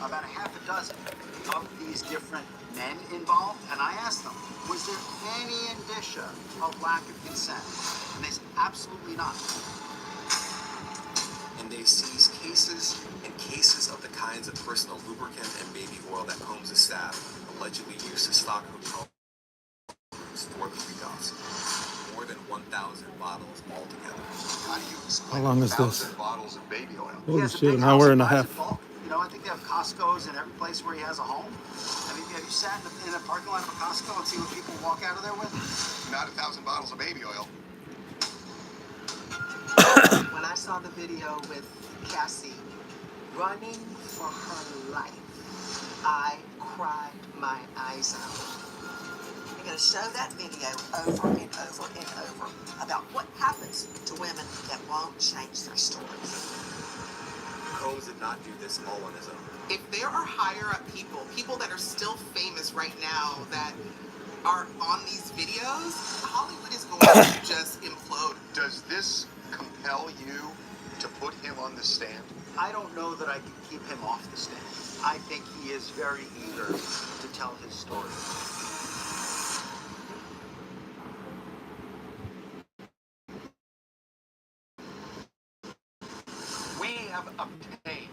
about a half a dozen of these different men involved, and I asked them, was there any indicia of lack of consent? And they said, absolutely not. And they seize cases and cases of the kinds of personal lubricant and baby oil that Combs' staff allegedly used to stock hotel rooms for the freak-offs. More than 1,000 bottles altogether. How do you explain How long is 1,000 this? bottles of baby oil? Holy shit, an hour and a half. You know, I think they have Costco's in every place where he has a home. I mean, have you sat in a parking lot of a Costco and see what people walk out of there with? Not 1,000 bottles of baby oil. When I saw the video with Cassie running for her life, I cried my eyes out. I'm going to show that video over and over and over about what happens to women that won't change their stories. Combs did not do this all on his own. If there are higher up people that are still famous right now that are on these videos, Hollywood is going to just implode. Does this compel you to put him on the stand? I don't know that I can keep him off the stand. I think he is very eager to tell his story. We have obtained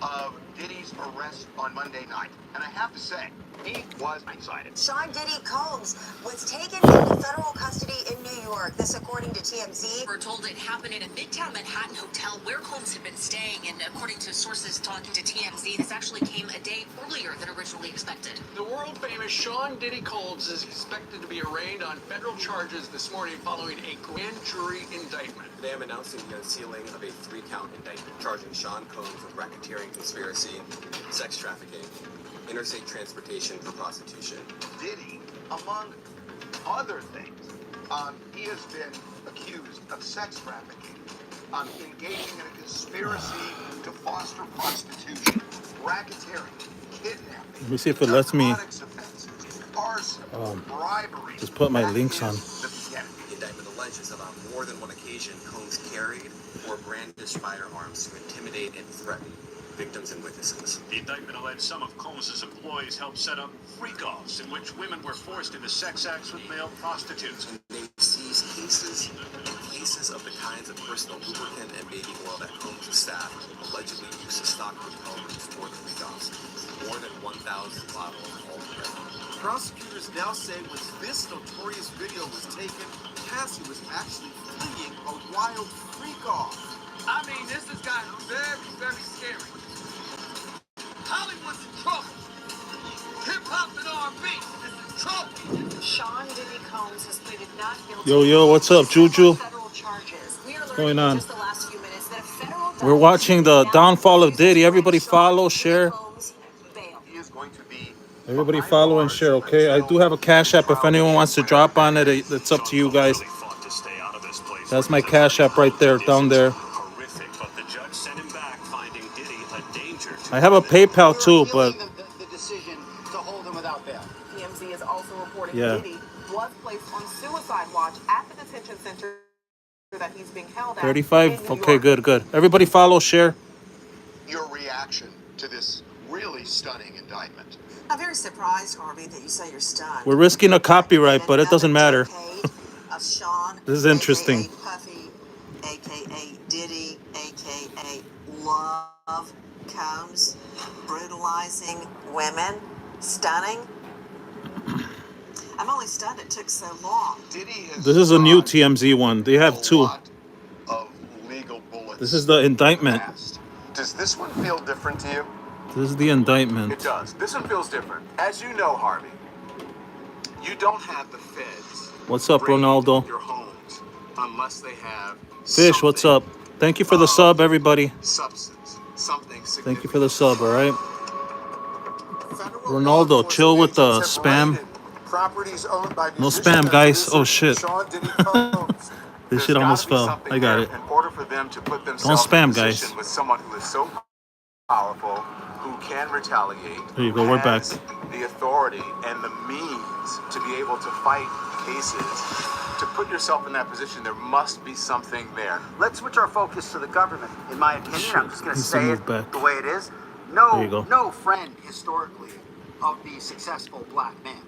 of Diddy's arrest on Monday night, and I have to say, he was blindsided. Sean Diddy Combs was taken into federal custody in New York. This, according to TMZ. We're told it happened in a Midtown Manhattan hotel where Combs had been staying, and according to sources talking to TMZ, this actually came a day earlier than originally expected. The world-famous Sean Diddy Combs is expected to be arraigned on federal charges this morning following a grand jury indictment. Today I'm announcing the unsealing of a 3-count indictment charging Sean Combs with racketeering conspiracy, sex trafficking, interstate transportation for prostitution. Diddy, among other things, he has been accused of sex trafficking, engaging in a conspiracy to foster prostitution, racketeering, kidnapping. Let me see if it lets me offenses, arson, bribery. just put my links on. The indictment alleges that on more than one occasion, Combs carried or brandished firearms to intimidate and threaten victims and witnesses. The indictment alleged some of Combs' employees helped set up freak-offs in which women were forced into sex acts with male prostitutes. And they seized cases and cases of the kinds of personal lubricant and baby oil that Combs' staff allegedly used to stock hotel rooms for the freak-offs. More than 1,000 bottles altogether. Prosecutors now say when this notorious video was taken, Cassie was actually fleeing a wild freak-off. I mean, this has gotten very, very scary. Hollywood's in trouble. Hip-hop and R&B is in trouble. Sean Diddy Combs has pleaded not guilty. Yo, what's up, Juju? Federal charges. We are What's going on? just the last few minutes that a federal We're watching the downfall of Diddy. Everybody follow, share. He is going to be Everybody follow and share, okay? I do have a Cash App. If anyone wants to drop on it, it's up to you guys. That's my Cash App right there, down there. I have a PayPal too, but the decision to hold him without bail. TMZ is also reporting Yeah. Diddy was placed on suicide watch at the detention center that he's being held at. 35. in New Okay, York. good. Everybody follow, share. Your reaction to this really stunning indictment? I'm very surprised, Harvey, that you say you're stunned. We're risking a copyright, but it doesn't matter. Of Sean, This is interesting. AKA Puffy, AKA Diddy, AKA Love Combs, brutalizing women, stunning. I'm only stunned it took so long. Diddy has This is a new TMZ one. They have two. lot of legal bullets. This is the indictment. Does this one feel different to you? This is the indictment. It does. This one feels different. As you know, Harvey, you don't have the feds. What's up, raiding Ronaldo? Your homes unless they have Fish, what's up? Thank you for the sub, everybody. substance, something significant. Thank you for the sub, all right? Ronaldo, chill with the spam. Properties owned by No musician spam, guys. and Oh, shit. Sean Diddy Combs. This shit almost There's gotta be fell. something I got there it. In order for them to put themselves spam, in a guys. position with someone who is so powerful, who can retaliate. There you go, we're back. has the authority and the means to be able to fight cases. To put yourself in that position, there must be something there. Let's switch our focus to the government. In my opinion, I'm just going to Needs to say move it back. the way it is. There you go. no friend historically of the successful black man.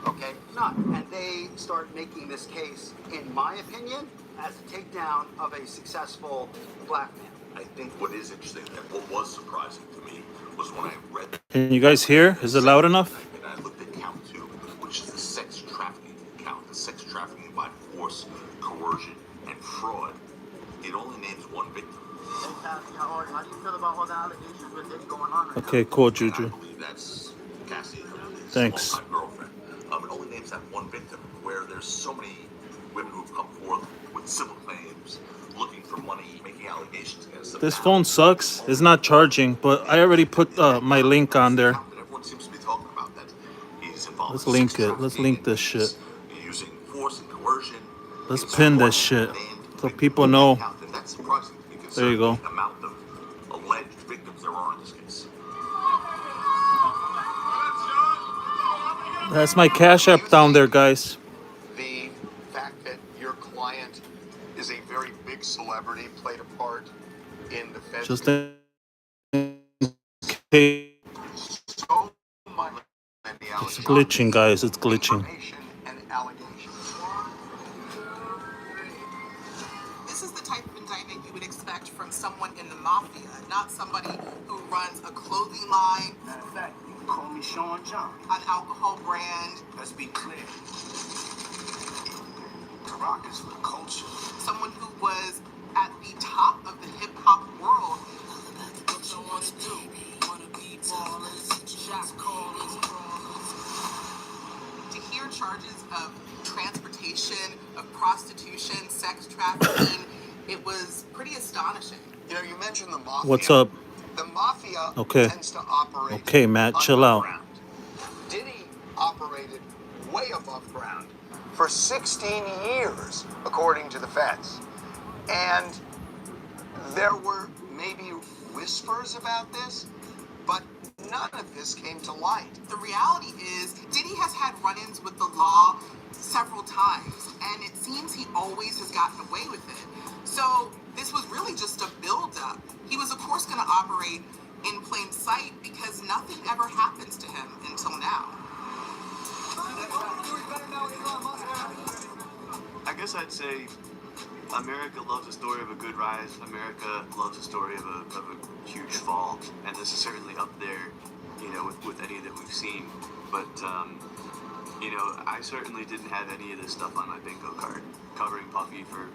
Okay, none. And they start making this case, in my opinion, as a takedown of a successful black man. I think what is interesting and what was surprising to me was when I read. Can you guys hear? Is it loud enough? And I looked at count 2, which is the sex trafficking count, the sex trafficking by force, coercion, and fraud. It only names one victim. How do you feel about all the allegations with Diddy going on right Okay, cool, Juju. I believe that's Cassie, his Thanks. longtime girlfriend. It only names that one victim, where there's so many women who've come forth with civil claims, looking for money, making allegations against them. This phone sucks. It's not charging, but I already put my link on there. Everyone seems to be talking about that. He's involved Let's in link sex it. Let's trafficking link and this shit. he's using force and coercion. Let's in pin this support shit of named so victim people know. count. And that's surprising to me, There you considering go. the amount of alleged victims there are in this case. That's my Cash App down there, guys. The fact that your client is a very big celebrity played a part in the Fed's Just in case. so much and the It's glitching, guys. It's glitching. information and allegations. This is the type of indictment you would expect from someone in the mafia, not somebody who runs a clothing line, Matter of fact, you can call me Sean John. an alcohol brand, Let's be clear. Rock is for the culture. someone who was at the top of the hip hop world. What you want to do? Wanna be ballers, shot callers, To hear charges of transportation, of prostitution, sex trafficking, it was pretty astonishing. You know, you mentioned the mafia. What's up? The mafia Okay. tends to operate Okay, Matt, chill out. underground. Diddy operated way above ground for 16 years, according to the feds. And there were maybe whispers about this, but none of this came to light. The reality is, Diddy has had run-ins with the law several times, and it seems he always has gotten away with it. So this was really just a build-up. He was, of course, going to operate in plain sight because nothing ever happens to him until now. I guess I'd say America loves a story of a good rise. America loves a story of a huge fall, and this is certainly up there, you know, with any that we've seen. But you know, I certainly didn't have any of this stuff on my bingo card. Covering Puffy for,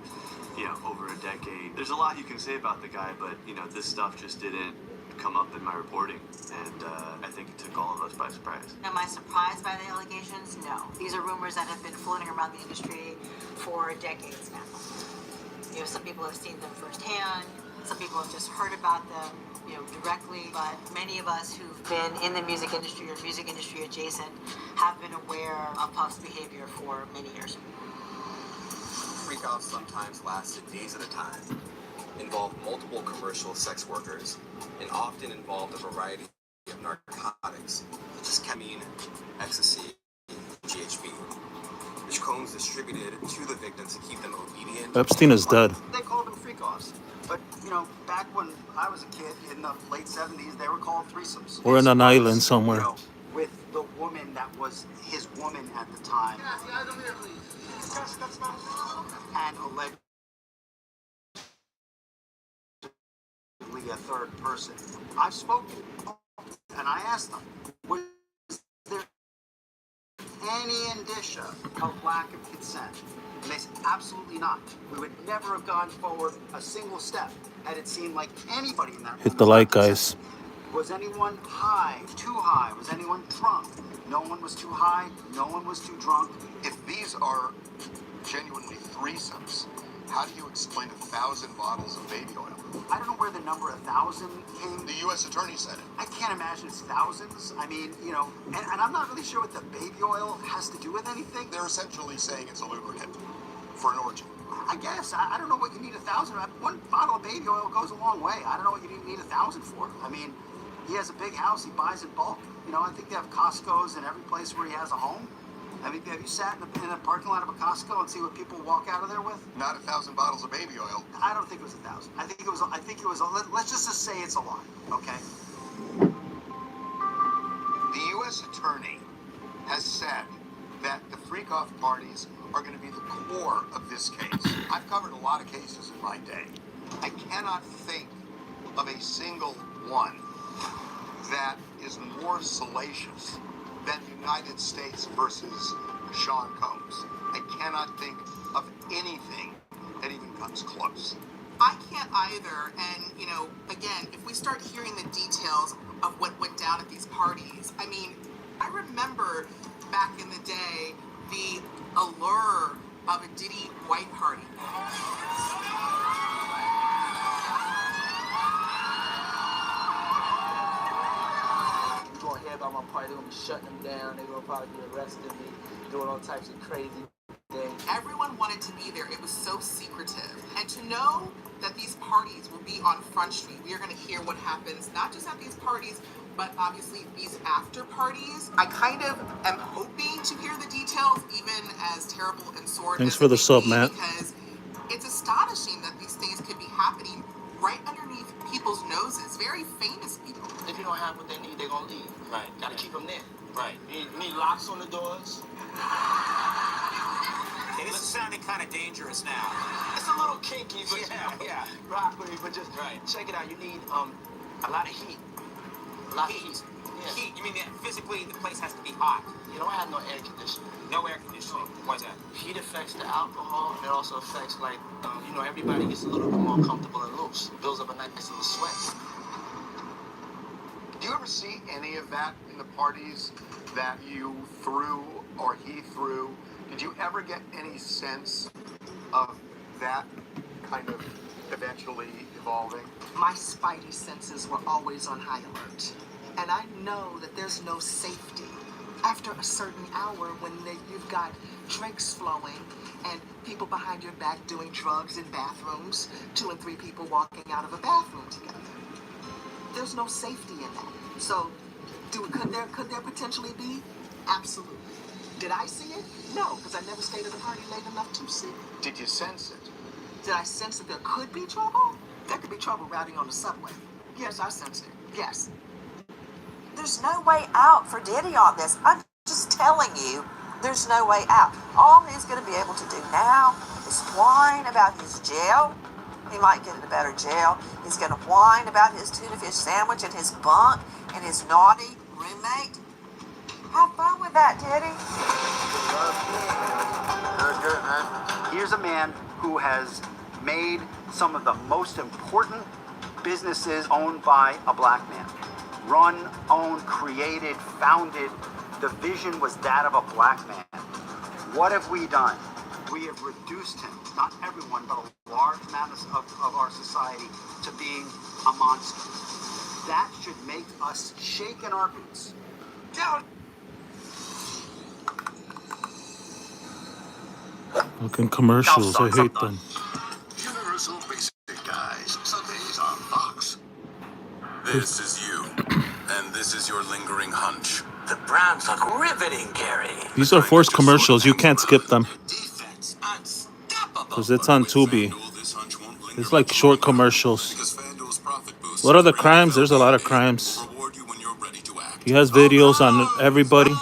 you know, over a decade. There's a lot you can say about the guy, but you know, this stuff just didn't come up in my reporting, and I think it took all of us by surprise. Am I surprised by the allegations? No. These are rumors that have been floating around the industry for decades now. You know, some people have seen them firsthand. Some people have just heard about them, you know, directly. But many of us who've been in the music industry or music industry adjacent have been aware of Puff's behavior for many years. Freak-offs sometimes lasted days at a time, involved multiple commercial sex workers, and often involved a variety of narcotics, such as ketamine, ecstasy, GHB, which Combs distributed to the victims to keep them obedient. Epstein is dead. They called them freak-offs. But, you know, back when I was a kid in the late 70s, they were called threesomes. We're in an island somewhere. You know, with the woman that was his woman at the time. And allegedly a third person. I've spoken and I asked them, was there any indicia of lack of consent? And they said, absolutely not. We would never have gone forward a single step had it seemed like anybody in that room Hit the was like, not guys. consenting. Was anyone high? Too high? Was anyone drunk? No one was too high. No one was too drunk. If these are genuinely threesomes, how do you explain 1,000 bottles of baby oil? I don't know where the number 1,000 came. The U.S. Attorney said it. I can't imagine it's thousands. I mean, you know, and I'm not really sure what the baby oil has to do with anything. They're essentially saying it's a lubricant for an orgy. I guess. I don't know what you need 1,000. One bottle of baby oil goes a long way. I don't know what you need 1,000 for. I mean, he has a big house. He buys in bulk. You know, I think they have Costco's in every place where he has a home. I mean, have you sat in a parking lot of a Costco and see what people walk out of there with? Not 1,000 bottles of baby oil. I don't think it was 1,000. I think it was. Let's just say it's a lot. Okay. freak-off parties are going to be the core of this case. I've covered a lot of cases in my day. I cannot think of a single one that is more salacious than United States versus Sean Combs. I cannot think of anything that even comes close. I can't either. And, you know, again, if we start hearing the details of what went down at these parties, I mean, I remember back in the day the allure of a Diddy white party. You're going to hear about my party, they're going to be shutting them down, they're going to probably be arresting me, doing all types of crazy things. Everyone wanted to be there. It was so secretive. And to know that these parties will be on Front Street, we are going to hear what happens, not just at these parties, but obviously these after parties. I kind of am hoping to hear the details, even as terrible and sordid Thanks as for it the may sub, be, Matt. because it's astonishing that these things could be happening right underneath people's noses, very famous people. If you don't have what they need, they're going to leave. Right. Got to keep them there. Right. You need locks on the doors. Hey, this is sounding kind of dangerous now. It's a little kinky, but Yeah. rock with me, but just check it out. You need a lot of heat. A lot of heat. Yeah. Heat, you mean that physically the place has to be hot? You don't have no air conditioning. No air conditioning. Why's that? Heat affects the alcohol, and it also affects, like, you know, everybody gets a little bit more comfortable and loose. Builds up a nice little sweat. Do you ever see any of that in the parties that you threw or he threw? Did you ever get any sense of that kind of eventually evolving? My spidey senses were always on high alert. And I know that there's no safety after a certain hour when you've got drinks flowing and people behind your back doing drugs in bathrooms, 2 and 3 people walking out of a bathroom together. There's no safety in that. So could there potentially be? Absolutely. Did I see it? No, because I never stayed at a party late enough to see it. Did you sense it? Did I sense that there could be trouble? There could be trouble routing on the subway. Yes, I sensed it. Yes. There's no way out for Diddy on this. I'm just telling you, there's no way out. All he's going to be able to do now is whine about his jail. He might get in a better jail. He's going to whine about his tuna fish sandwich and his bunk and his naughty roommate. Have fun with that, Diddy. Good, man. Here's a man who has made some of the most important businesses owned by a black man. Run, owned, created, founded. The vision was that of a black man. What have we done? We have reduced him, not everyone, but a large amount of our society, to being a monster. That should make us shake in our boots. Down. Fucking commercials, I hate them. Universal Basic Guys, Sundays on Fox. This is you, and this is your lingering hunch. The Browns look riveting, Gary. These are forced commercials. You can't skip them Defense unstoppable. because it's on Tubi. It's like short commercials. What are the crimes? There's a lot of crimes. He has videos on everybody.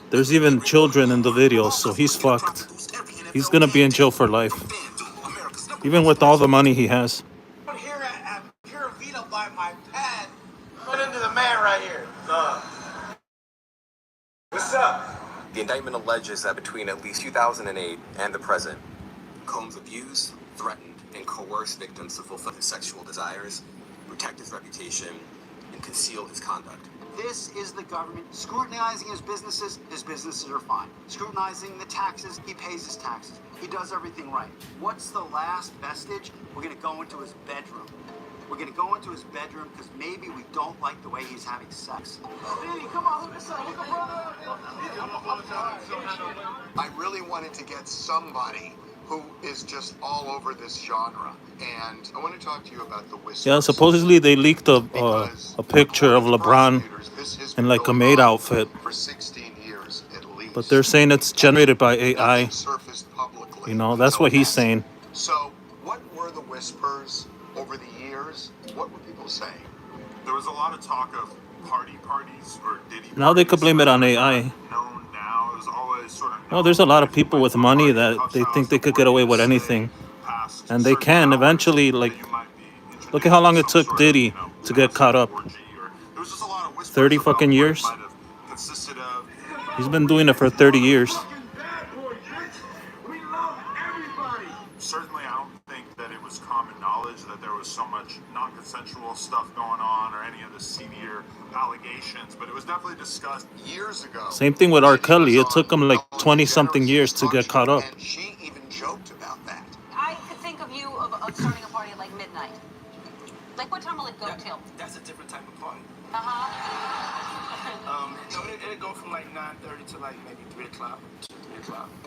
There's even children in the videos, so he's fucked. He's gonna be in jail for life, even with all the money he has. Here at Pura Vida by my pad. Run into the man right here. What's up? The indictment alleges that between at least 2008 and the present, Combs abused, threatened, and coerced victims to fulfill his sexual desires, protect his reputation, and conceal his conduct. This is the government scrutinizing his businesses are fine. Scrutinizing the taxes, he pays his taxes. He does everything right. What's the last vestige? We're gonna go into his bedroom. We're gonna go into his bedroom because maybe we don't like the way he's having sex. Diddy, come on, hook us up, hook a brother up. I really wanted to get somebody who is just all over this genre, and I want to talk to you about the Whispers. Yeah, supposedly they leaked a picture of LeBron in like a maid outfit, For 16 years at least. but they're saying it's generated by AI. Surfaced publicly. You know, that's what he's saying. So, what were the Whispers over the years? What were people saying? There was a lot of talk of parties or Diddy Now they could blame it on parties AI. known now. It was always sort of Well, there's a lot of people with money that they think they could get away with anything, and they can eventually. Like, look at how long it took Diddy to get caught up. 30 fucking years. He's been doing it for 30 years. Certainly, I don't think that it was common knowledge that there was so much non-consensual stuff going on or any of the seedier allegations, but it was definitely discussed years ago. Same thing with R. Kelly. It took him like 20-something years to get caught up. And she even joked about that. I could think of you of starting a party at like midnight. Like what time will it go till? That's a different type of party. Uh-huh. No, it'll go from like 9:30 to like maybe 3 o'clock.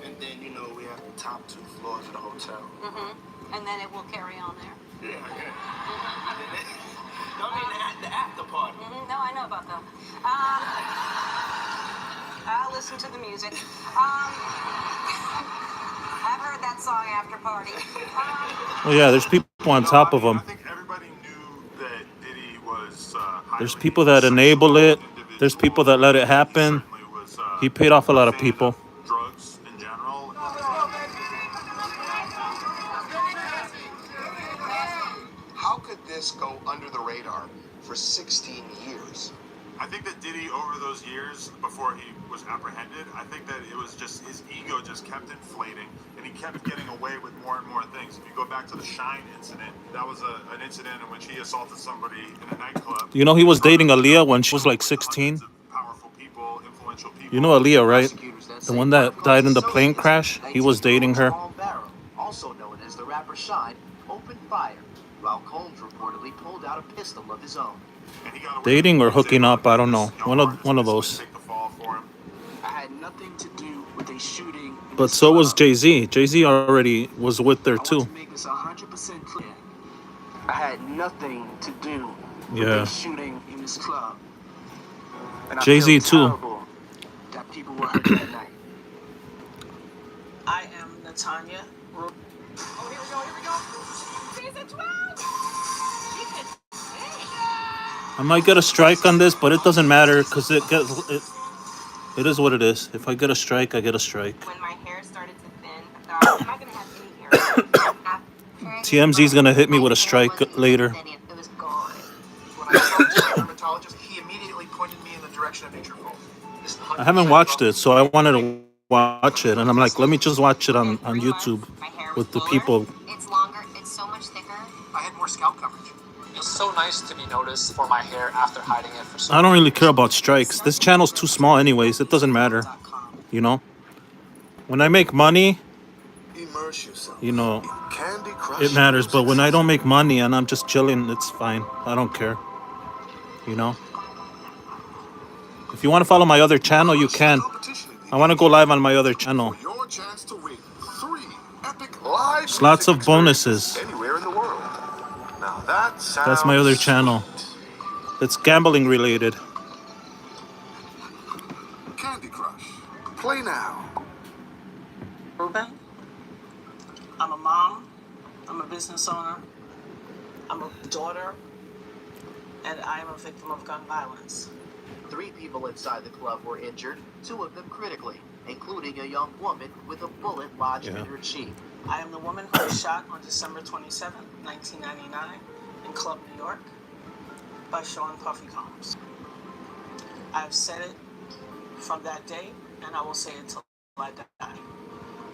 And then, you know, we have the top 2 floors of the hotel. Mm-hmm. And then it will carry on there. Yeah. No, I mean the after party. Mm-hmm. No, I know about them. I'll listen to the music. I've heard that song After Party. Well, yeah, there's people on top of him. I think everybody knew that Diddy was. There's people that enable it. There's people that let it happen. He paid off a lot of people. Drugs in general. How could this go under the radar for 16 years? I think that Diddy, over those years before he was apprehended, I think that it was just his ego just kept inflating, and he kept getting away with more and more things. If you go back to the Shine incident, that was an incident in which he assaulted somebody in a nightclub. You know, he was dating Aaliyah when she was like 16. Powerful people, influential people. You know Aaliyah, right? The one that died in the plane crash? He was dating her. Also known as the rapper Shine, opened fire while Combs reportedly pulled out a pistol of his own. Dating or hooking up, I don't know. One of those. I had nothing to do with a shooting. But so was Jay-Z. Jay-Z already was with her too. I want to make this 100% clear. I had nothing to do with Yeah. a shooting in this club. And I Jay-Z feel too. terrible that people were hurt that night. I am Natanya. Oh, here we go. Season 12! I might get a strike on this, but it doesn't matter because it is what it is. If I get a strike, I get a strike. When my hair started to thin, I thought, I'm not going to have any hair. TMZ's gonna hit me with a strike later. It was gone. When I spoke to the dermatologist, he immediately pointed me in the direction of Nutrafol. I haven't watched it, so I wanted to watch it, and I'm like, let me just watch it on YouTube with the people. It's longer. It's so much thicker. I had more scalp coverage. It's so nice to be noticed for my hair after hiding it for so I don't really care about strikes. This channel's too small anyways. It doesn't matter. You know? When I make money, you know, it matters. But when I don't make money and I'm just chilling, it's fine. I don't care. You know? If you want to follow my other channel, you can. I want to go live on my other channel. Your chance to win 3 epic live There's lots of bonuses. anywhere in the world. Now that sounds That's my other channel. It's gambling related. Candy Crush. Play now. Ruben. I'm a mom. I'm a business owner. I'm a daughter. And I am a victim of gun violence. 3 people inside the club were injured, 2 of them critically, including a young woman with a bullet lodged in her cheek. I am the woman who was shot on December 27, 1999, in Club New York by Sean Puffy Combs. I've said it from that day, and I will say it till I die.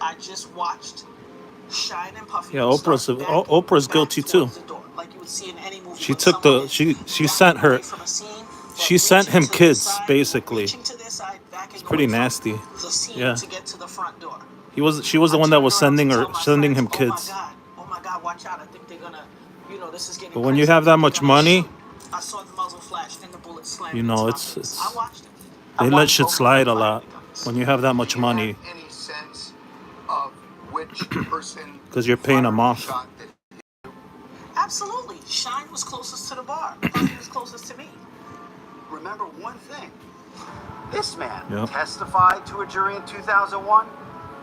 I just watched Shine and Puffy. Yeah, Oprah's guilty too. Like you would see in any movie. She took the she sent her she sent him kids basically. It's pretty nasty. Yeah. To get to the front door. She was the one that was sending him kids. Oh my God, watch out. I think they're gonna, this is getting But when you have that much money, I saw the muzzle flash and the bullet slammed. you know, it's I watched it. they let shit slide a lot when you have that much money. Any sense of which person Because you're paying them off. Absolutely. Shine was closest to the bar. Puffy was closest to me. Remember one thing. This man Yep. testified to a jury in 2001,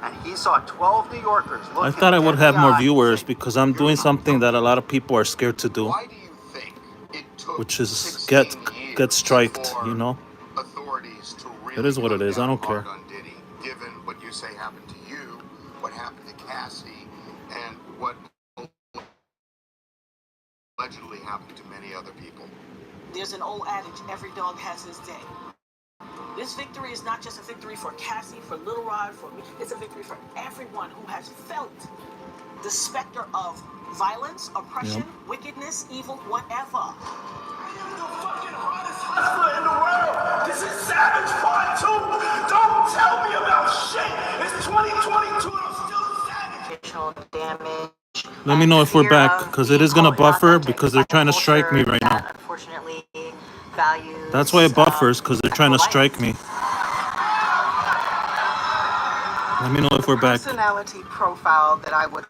and he saw 12 New Yorkers look I thought I him would in have the more eye. viewers because I'm doing something that a lot of people are scared to do, Why do you think it took which is 16 years get striked, you know? Authorities to really It is what it come is. I down don't care. hard on Diddy, given what you say happened to you, what happened to Cassie, and what allegedly happened to many other people. There's an old adage, every dog has his day. This victory is not just a victory for Cassie, for Little Rod, for me. It's a victory for everyone who has felt the specter of violence, oppression, wickedness, evil, whatever. The fucking hardest hustler in the world. This is Savage Part 2. Don't tell me about shit. It's 2022 and I'm still Savage. Damage. Let me know if we're back, because it is going to buffer because they're trying to strike me right now. Unfortunately, values. That's why it buffers, because they're trying to strike me. Let me know if we're back. Personality profile that I would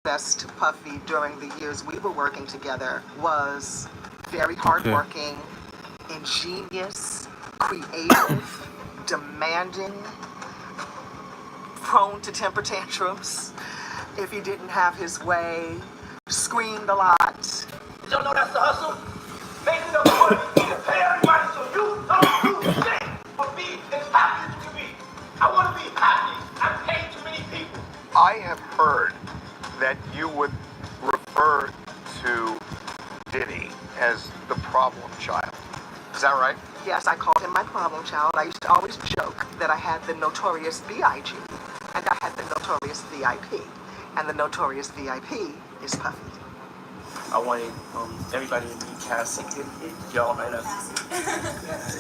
best to Puffy during the years we were working together was very hardworking, ingenious, creative, demanding, prone to temper tantrums. If he didn't have his way, screamed a lot. You don't know that's the hustle? Making up money to pay everybody so you don't do shit. For me, as happy as you can be. I want to be happy. I paid too many people. I have heard that you would refer to Diddy as the problem child. Is that right? Yes, I called him my problem child. I used to always joke that I had the notorious B.I.G. and I had the notorious VIP. And the notorious VIP is Puffy. I wanted everybody to meet Cassie. Y'all might have.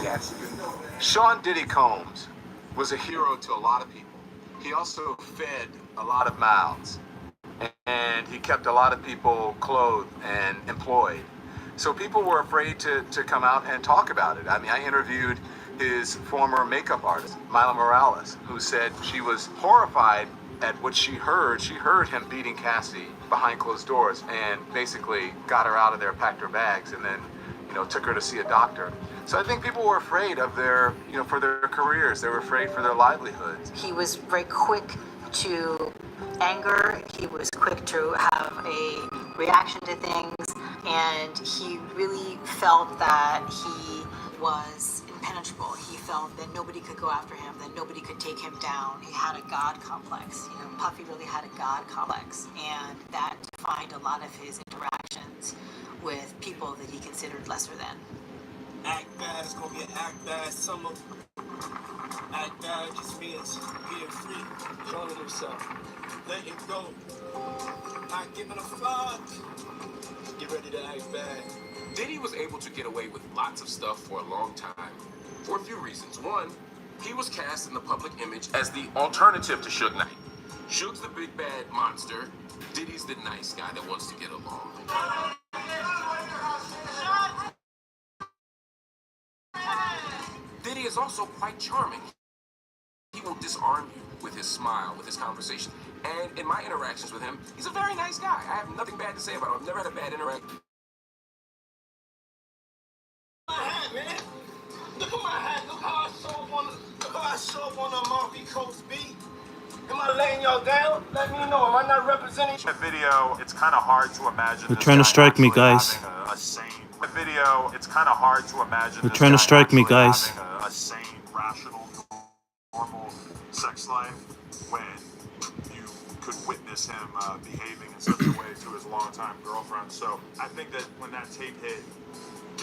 Cassie. Sean Diddy Combs was a hero to a lot of people. He also fed a lot of mouths, and he kept a lot of people clothed and employed. So people were afraid to come out and talk about it. I mean, I interviewed his former makeup artist, Mila Morales, who said she was horrified at what she heard. She heard him beating Cassie behind closed doors and basically got her out of there, packed her bags, and then, took her to see a doctor. So I think people were afraid of their, for their careers. They were afraid for their livelihoods. He was very quick to anger. He was quick to have a reaction to things, and he really felt that he was impenetrable. He felt that nobody could go after him, that nobody could take him down. He had a God complex. Puffy really had a God complex, and that defined a lot of his interactions with people that he considered lesser than. Act bad, it's gonna be an act bad summer. Act bad just means being free, showing himself, letting go, not giving a fuck. Get ready to act bad. Diddy was able to get away with lots of stuff for a long time, for a few reasons. One, he was cast in the public image as the alternative to Suge Knight. Suge's the big bad monster. Diddy's the nice guy that wants to get along. Diddy is also quite charming. He will disarm you with his smile, with his conversation. And in my interactions with him, he's a very nice guy. I have nothing bad to say about him. I've never had a bad interaction. My hat, man. Look at my hat. Look how I show up on a Murphy Coast beat. Am I laying y'all down? Let me know. Am I not representing? The video, it's kind of hard to imagine. They're trying to strike me, guys. A sane. The video, it's kind of hard to imagine. They're trying to strike me, guys. A sane, rational, normal sex life when you could witness him behaving in such a way to his longtime girlfriend. So I think that when that tape hit,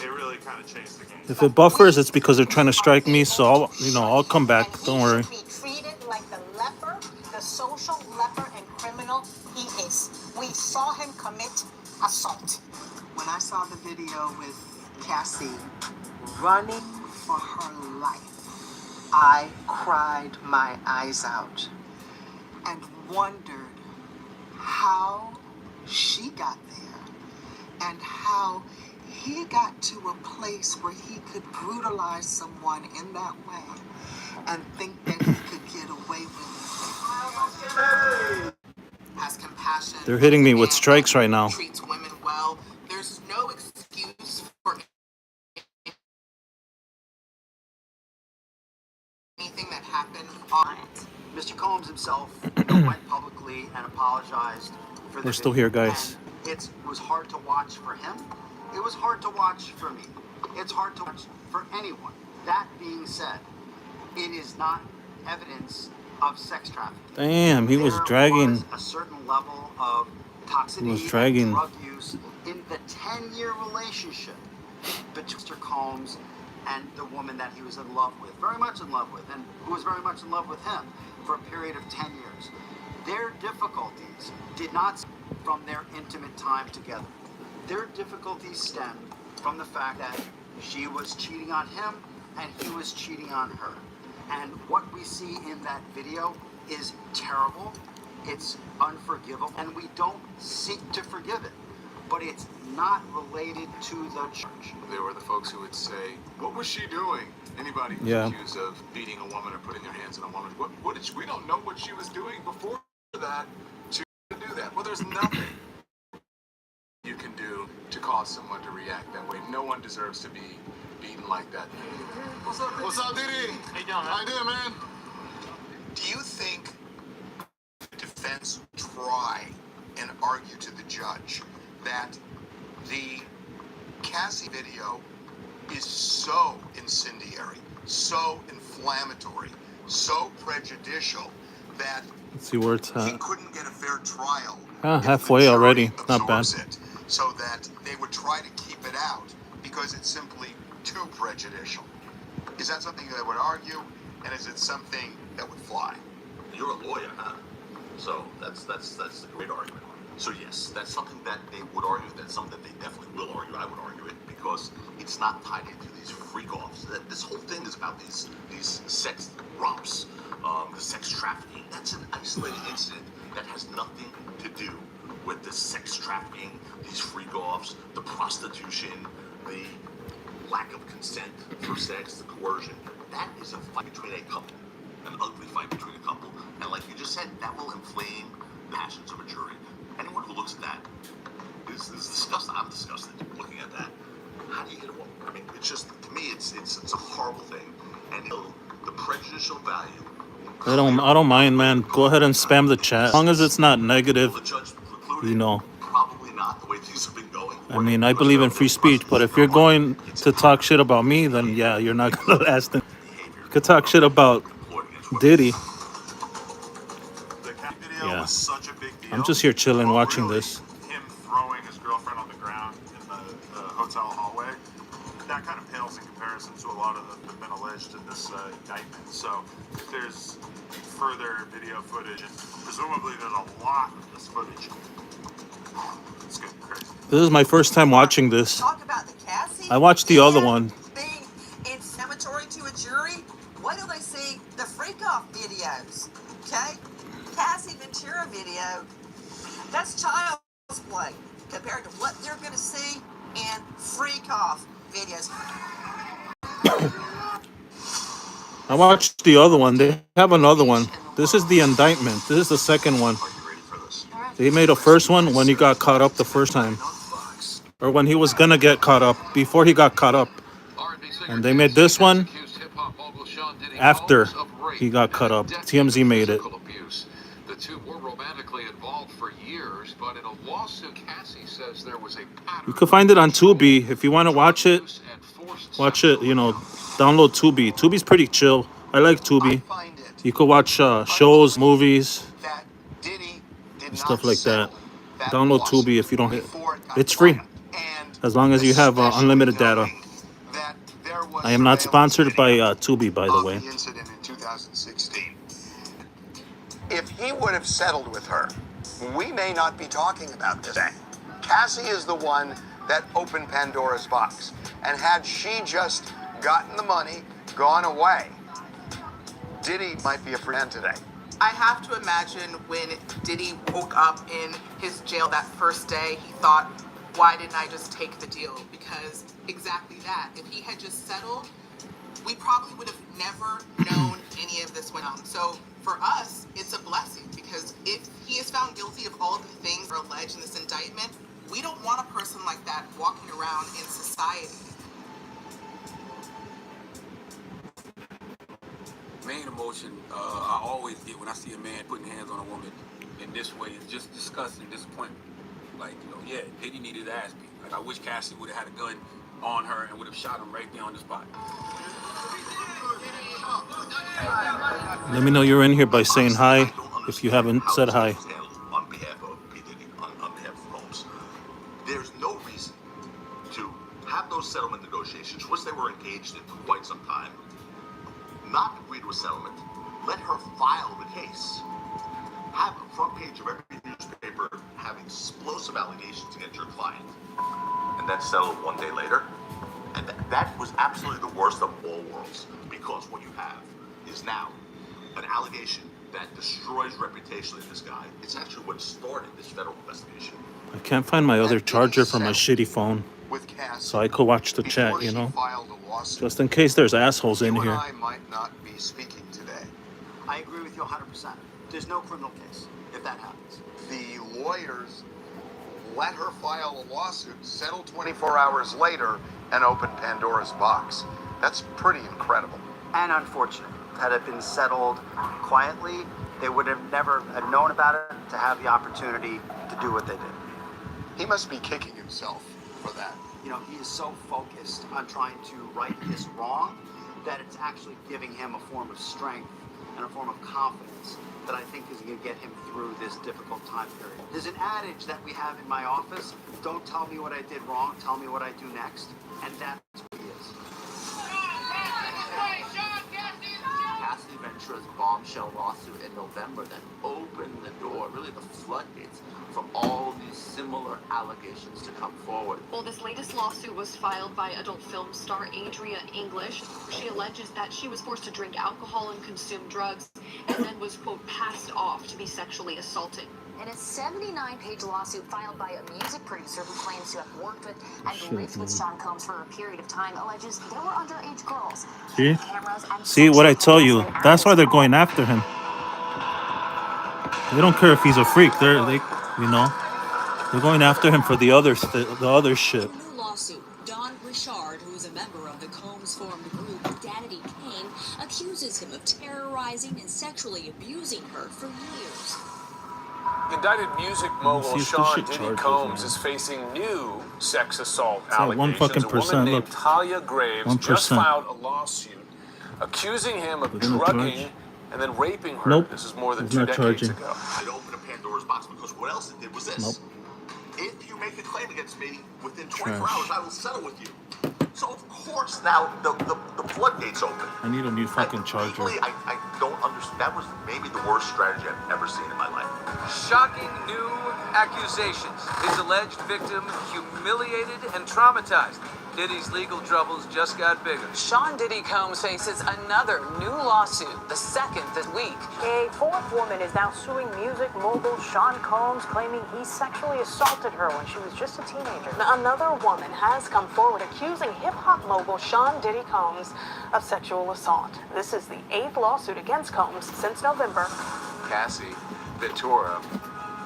it really kind of changed the game. If it buffers, it's because they're trying to strike me. So I'll come back. Don't worry. He should be treated like the leper, the social leper and criminal he is. We saw him commit assault. When I saw the video with Cassie running for her life, I cried my eyes out and wondered how she got there and how he got to a place where he could brutalize someone in that way and think that he could get away with it. Has compassion. They're hitting me with strikes right now. Treats women well. There's no excuse for anything that happened on Mr. Combs himself went publicly and apologized We're still here, guys. It was hard to watch for him. It was hard to watch for me. It's hard to watch for anyone. That being said, it is not evidence of sex trafficking. Damn, he was There dragging. was a certain level of toxicity and dragging. drug use in the 10-year relationship between Mr. Combs and the woman that he was in love with, very much in love with, and who was very much in love with him for a period of 10 years. Their difficulties did not stem from their intimate time together. Their difficulties stemmed from the fact that she was cheating on him and he was cheating on her. And what we see in that video is terrible, it's unforgivable, and we don't seek to forgive it. But it's not related to the church. There were the folks who would say, "What was she doing?" Anybody who's Yeah. accused of beating a woman or putting their hands on a woman, what did she, we don't know what she was doing before that to do that. Well, there's nothing you can do to cause someone to react that way. No one deserves to be beaten like that. What's up, Didi? How you doing, man? How you doing, man? Do you think the defense try and argue to the judge that the Cassie video is so incendiary, so inflammatory, so prejudicial that Let's see where it's he at. couldn't get a fair trial? Halfway already. Not bad. It, so that they would try to keep it out because it's simply too prejudicial. Is that something that would argue, and is it something that would fly? You're a lawyer, huh? So that's a great argument. So yes, that's something that they would argue. That's something that they definitely will argue. I would argue it because it's not tied into these freak-offs. This whole thing is about these sex romps, the sex trafficking. That's an isolated incident that has nothing to do with the sex trafficking, these freak-offs, the prostitution, the lack of consent for sex, the coercion. That is a fight between a couple, an ugly fight between a couple. And like you just said, that will inflame the passions of a jury. Anyone who looks at that is disgusted. I'm disgusted looking at that. How do you get a woman? I mean, it's just, to me, it's a horrible thing. And the prejudicial value. I don't mind, man. Go ahead and spam the chat. As long as it's not negative, you know. Probably not the way things have been going. I mean, I believe in free speech, but if you're going to talk shit about me, then yeah, you're not gonna last. You could talk shit about Diddy. The cat video Yeah. was such a big deal. I'm just here chilling, watching this. Him throwing his girlfriend on the ground in the hotel hallway, that kind of pales in comparison to a lot of them that have been alleged in this indictment. So if there's further video footage, and presumably there's a lot of this footage, it's getting crazy. This is my first time watching this. Talk about the Cassie. I watched the other one. Being inflammatory to a jury. Wait till they see the freak-off videos. Okay? Cassie Ventura video. That's child's play compared to what they're going to see in freak-off videos. I watched the other one. They have another one. This is the indictment. This is the second one. They made a first one when he got caught up the first time. Or when he was going to get caught up. Before he got caught up. And they made this one after he got caught up. TMZ made it. The two were romantically involved for years, but in a lawsuit, Cassie says there was a pattern. You can find it on Tubi. If you want to watch it, you know, download Tubi. Tubi's pretty chill. I like Tubi. You could watch shows, movies, and stuff like that. Download Tubi if you don't. It's free. As long as you have unlimited data. I am not sponsored by Tubi, by the way. The incident in 2016. If he would have settled with her, we may not be talking about this. Cassie is the one that opened Pandora's box. And had she just gotten the money, gone away, Diddy might be a friend today. I have to imagine when Diddy woke up in his jail that first day, he thought, why didn't I just take the deal? Because exactly that. If he had just settled, we probably would have never known any of this went on. So for us, it's a blessing because if he is found guilty of all of the things that are alleged in this indictment, we don't want a person like that walking around in society. Main emotion I always get when I see a man putting hands on a woman in this way is just disgust and disappointment. Like, you know, yeah, Diddy needed his ass beat. Like, I wish Cassie would have had a gun on her and would have shot him right there on the spot. Let me know you're in here by saying hi if you haven't said hi. On behalf of P. Diddy, on behalf of Holmes. There's no reason to have those settlement negotiations, which they were engaged in for quite some time, not agree to a settlement, let her file the case, have the front page of every newspaper have explosive allegations against your client, and then settle it one day later. And that was absolutely the worst of all worlds, because what you have is now an allegation that destroys reputation of this guy. It's actually what started this federal investigation. I can't find my other charger for my shitty phone, With Cassie, so I could watch the chat, you know? Just in case there's assholes in you here. and I might not be speaking today. I agree with you 100%. There's no criminal case if that happens. The lawyers let her file a lawsuit, settle 24 hours later, and open Pandora's box. That's pretty incredible. And unfortunate. Had it been settled quietly, they would have never have known about it to have the opportunity to do what they did. He must be kicking himself for that. You know, he is so focused on trying to right this wrong that it's actually giving him a form of strength and a form of confidence that I think is going to get him through this difficult time period. There's an adage that we have in my office: don't tell me what I did wrong, tell me what I do next. And that's what he is. Cassie Ventura's bombshell lawsuit in November that opened the door, really the floodgates, for all these similar allegations to come forward. Well, this latest lawsuit was filed by adult film star Adria English. She alleges that she was forced to drink alcohol and consume drugs, and then was, quote, passed off to be sexually assaulted. In a 79-page lawsuit filed by a music producer who claims to have worked with and lived with Sean Combs for a period of time, alleges there were underage girls. See? See what I tell you? That's why they're going after him. They don't care if he's a freak. They're going after him for the other shit. In a new lawsuit, Don Richard, who is a member of the Combs-formed group Danity Kane, accuses him of terrorizing and sexually abusing her for years. Indicted music mogul Sean Diddy Combs is facing new sex assault allegations. A woman named Talia Graves just filed a lawsuit accusing him of drugging and then raping her. Nope. This is more than 2 He's not decades charging. ago. It opened a Pandora's box, because what else it did was this. Nope. If you make a claim against me within 24 Trash. hours, I will settle with you. So of course now the floodgates open. I need a new fucking charger. Really, I don't understand. That was maybe the worst strategy I've ever seen in my life. Shocking new accusations. His alleged victim humiliated and traumatized. Diddy's legal troubles just got bigger. Sean Diddy Combs faces another new lawsuit, the second this week. A fourth woman is now suing music mogul Sean Combs, claiming he sexually assaulted her when she was just a teenager. Another woman has come forward accusing hip-hop mogul Sean Diddy Combs of sexual assault. This is the 8th lawsuit against Combs since November. Cassie Ventura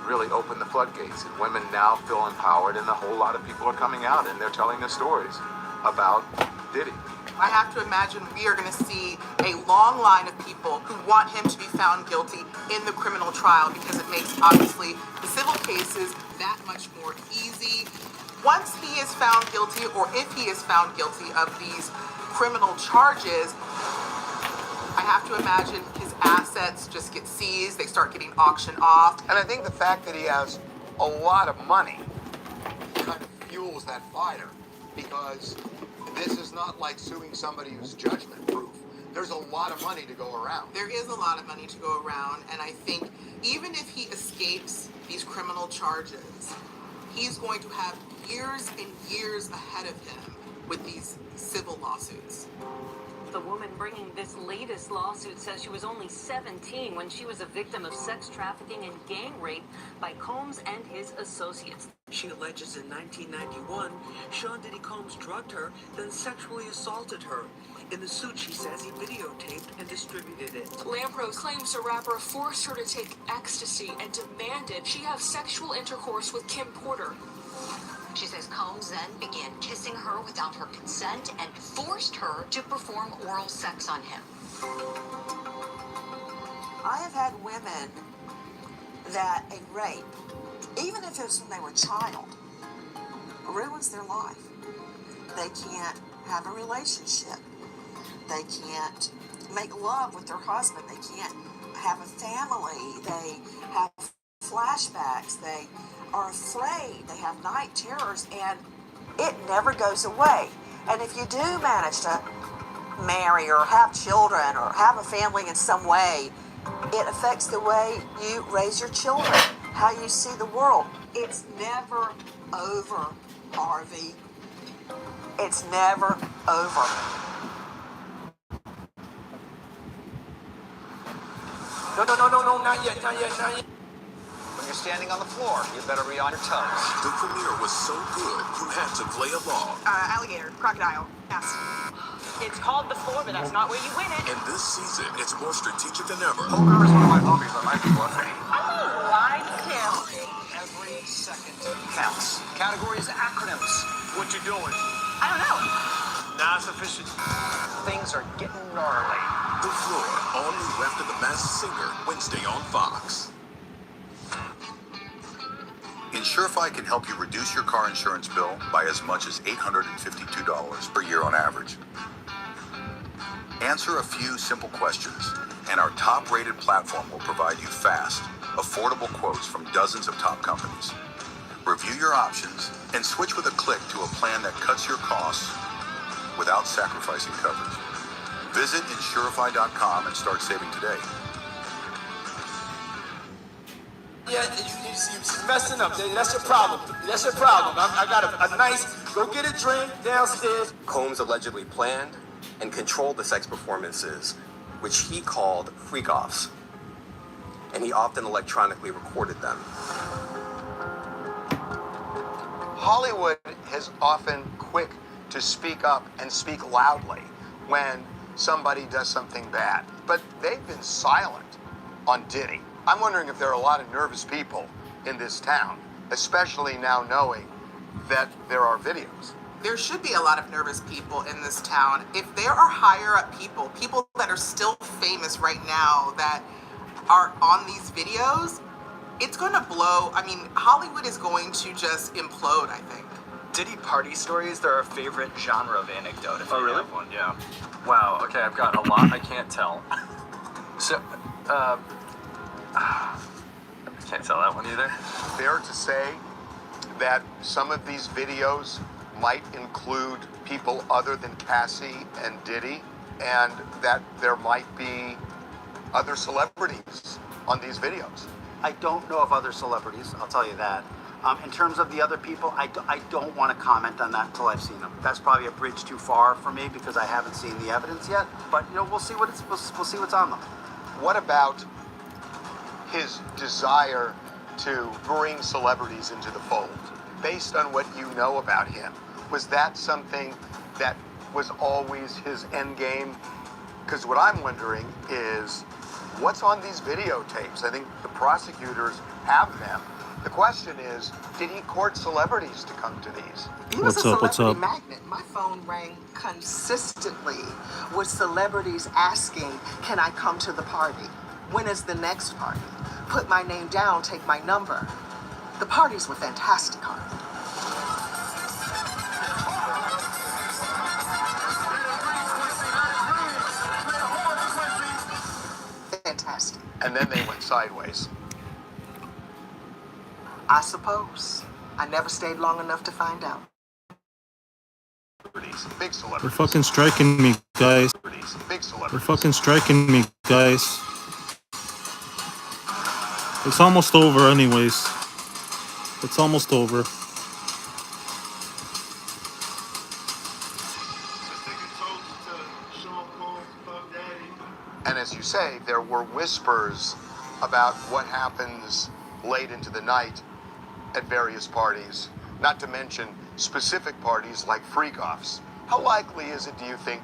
really opened the floodgates, and women now feel empowered, and a whole lot of people are coming out and they're telling their stories about Diddy. I have to imagine we are going to see a long line of people who want him to be found guilty in the criminal trial, because it makes, obviously, the civil cases that much more easy. Once he is found guilty, or if he is found guilty of these criminal charges, I have to imagine his assets just get seized, they start getting auctioned off. And I think the fact that he has a lot of money kind of fuels that fire, because this is not like suing somebody who's judgment proof. There's a lot of money to go around. There is a lot of money to go around, and I think even if he escapes these criminal charges, he's going to have years and years ahead of him with these civil lawsuits. The woman bringing this latest lawsuit says she was only 17 when she was a victim of sex trafficking and gang rape by Combs and his associates. She alleges in 1991, Sean Diddy Combs drugged her, then sexually assaulted her. In the suit, she says he videotaped and distributed it. Lamprose claims the rapper forced her to take ecstasy and demanded she have sexual intercourse with Kim Porter. She says Combs then began kissing her without her consent and forced her to perform oral sex on him. I have had women that a rape, even if it's when they were a child, ruins their life. They can't have a relationship. They can't make love with their husband. They can't have a family. They have flashbacks. They are afraid. They have night terrors, and it never goes away. And if you do manage to marry or have children or have a family in some way, it affects the way you raise your children, how you see the world. It's never over, Harvey. It's never over. No, not yet. When you're standing on the floor, you better be on your toes. The premiere was so good, you had to play along. Alligator, crocodile, yes. It's called the floor, but that's not where you win it. And this season, it's more strategic than ever. Poker is one of my hobbies. I like bluffing. Line count. Every second counts. Categories, acronyms. What you doing? I don't know. Not sufficient. Things are getting gnarly. The Floor, all new after The Masked Singer, Wednesday on Fox. InsureFi can help you reduce your car insurance bill by as much as $852 per year on average. Answer a few simple questions, and our top-rated platform will provide you fast, affordable quotes from dozens of top companies. Review your options and switch with a click to a plan that cuts your costs without sacrificing coverage. Visit InsureFi.com and start saving today. Yeah, you're messing up. That's your problem. That's your problem. I got a nice, go get a drink downstairs. Combs allegedly planned and controlled the sex performances, which he called freak-offs. And he often electronically recorded them. Hollywood is often quick to speak up and speak loudly when somebody does something bad, but they've been silent on Diddy. I'm wondering if there are a lot of nervous people in this town, especially now knowing that there are videos. There should be a lot of nervous people in this town. If there are higher up people that are still famous right now that are on these videos, it's going to blow. I mean, Hollywood is going to just implode, I think. Diddy party stories, they're our favorite genre of anecdote. If Oh, you really? have one, yeah. Wow, okay, I've got a lot I can't tell. So, I can't tell that one either. Fair to say that some of these videos might include people other than Cassie and Diddy, and that there might be other celebrities on these videos. I don't know of other celebrities, I'll tell you that. In terms of the other people, I don't want to comment on that until I've seen them. That's probably a bridge too far for me because I haven't seen the evidence yet. But we'll see we'll see what's on them. What about his desire to bring celebrities into the fold? Based on what you know about him, was that something that was always his end game? Because what I'm wondering is, what's on these videotapes? I think the prosecutors have them. The question is, did he court celebrities to come to these? He was a celebrity magnet. My phone rang consistently with celebrities asking, can I come to the party? When is the next party? Put my name down, take my number. The parties were fantastic, Harvey. Fantastic. And then they went sideways. I suppose. I never stayed long enough to find out. Big celebrities. They're fucking striking me, guys. Big celebrities. They're fucking striking me, guys. It's almost over anyways. It's almost over. And as you say, there were whispers about what happens late into the night at various parties, not to mention specific parties like freak-offs. How likely is it, do you think,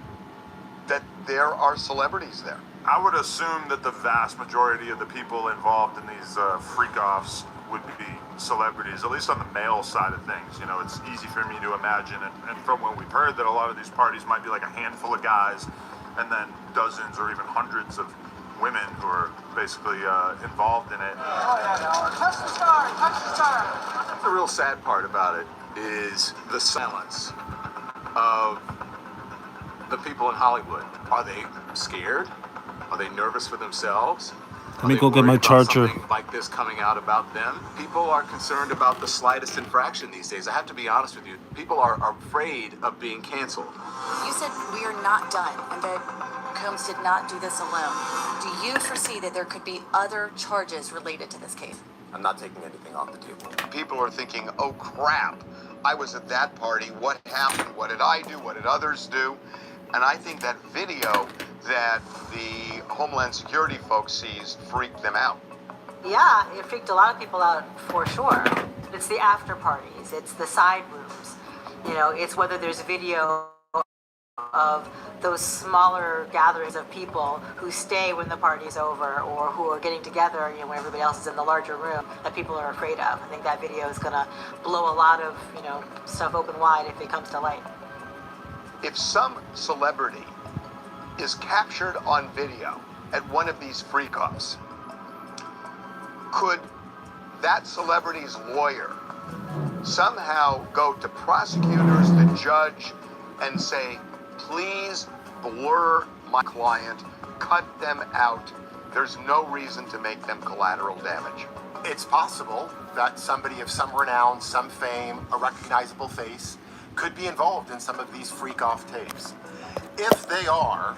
that there are celebrities there? I would assume that the vast majority of the people involved in these freak-offs would be celebrities, at least on the male side of things. You know, it's easy for me to imagine, and from what we've heard, that a lot of these parties might be like a handful of guys, and then dozens or even hundreds of women who are basically involved in it. Touch the star, touch the star. The real sad part about it is the silence of the people in Hollywood? Are they scared? Are they nervous for themselves? Let me go get my charger. Something like this coming out about them? People are concerned about the slightest infraction these days. I have to be honest with you. People are afraid of being canceled. You said we are not done and that Combs did not do this alone. Do you foresee that there could be other charges related to this case? I'm not taking anything off the table. People are thinking, oh crap, I was at that party. What happened? What did I do? What did others do? And I think that video that the Homeland Security folks seized freaked them out. Yeah, it freaked a lot of people out for sure. It's the after parties, it's the side rooms. You know, it's whether there's video of those smaller gatherings of people who stay when the party's over or who are getting together, you know, when everybody else is in the larger room that people are afraid of. I think that video is going to blow a lot of, you know, stuff open wide if it comes to light. If some celebrity is captured on video at one of these freak-offs, could that celebrity's lawyer somehow go to prosecutors, the judge, and say, please blur my client, cut them out. There's no reason to make them collateral damage. It's possible that somebody of some renown, some fame, a recognizable face, could be involved in some of these freak-off tapes. If they are,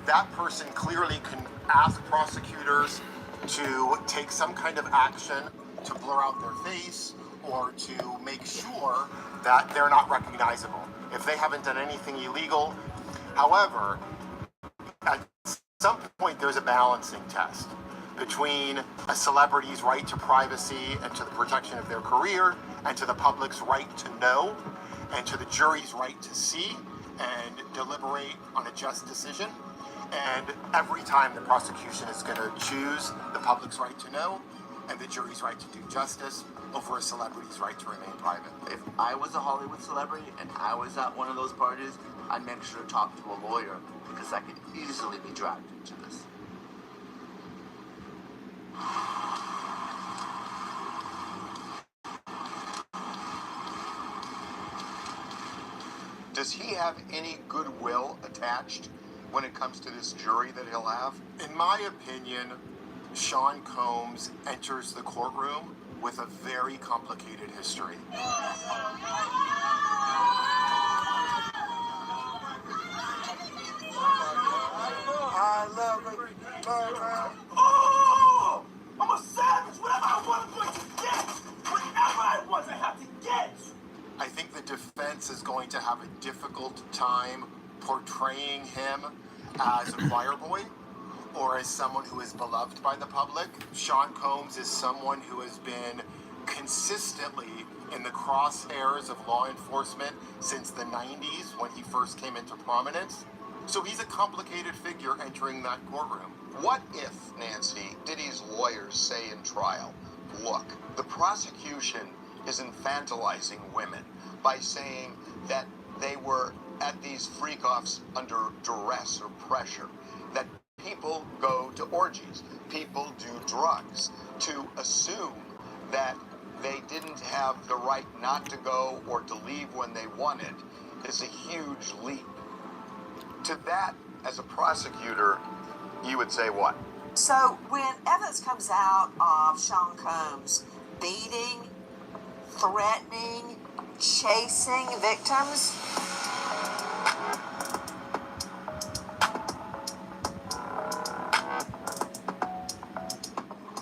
that person clearly can ask prosecutors to take some kind of action to blur out their face or to make sure that they're not recognizable if they haven't done anything illegal. However, at some point there's a balancing test between a celebrity's right to privacy and to the protection of their career and to the public's right to know and to the jury's right to see and deliberate on a just decision. And every time the prosecution is going to choose the public's right to know and the jury's right to do justice over a celebrity's right to remain private. If I was a Hollywood celebrity and I was at one of those parties, I'd make sure to talk to a lawyer because I could easily be dragged into this. Does he have any goodwill attached when it comes to this jury that he'll have? In my opinion, Sean Combs enters the courtroom with a very complicated history. I love it. Oh! I'm a savage. Whatever I want, I'm going to get. Whatever I want, I have to get. I think the defense is going to have a difficult time portraying him as a choir boy or as someone who is beloved by the public. Sean Combs is someone who has been consistently in the crosshairs of law enforcement since the 90s when he first came into prominence. So he's a complicated figure entering that courtroom. What if, Nancy, Diddy's lawyers say in trial, look, the prosecution is infantilizing women by saying that they were at these freak-offs under duress or pressure, that people go to orgies, people do drugs, to assume that they didn't have the right not to go or to leave when they wanted is a huge leap. To that, as a prosecutor, you would say what? So when evidence comes out of Sean Combs beating, threatening, chasing victims,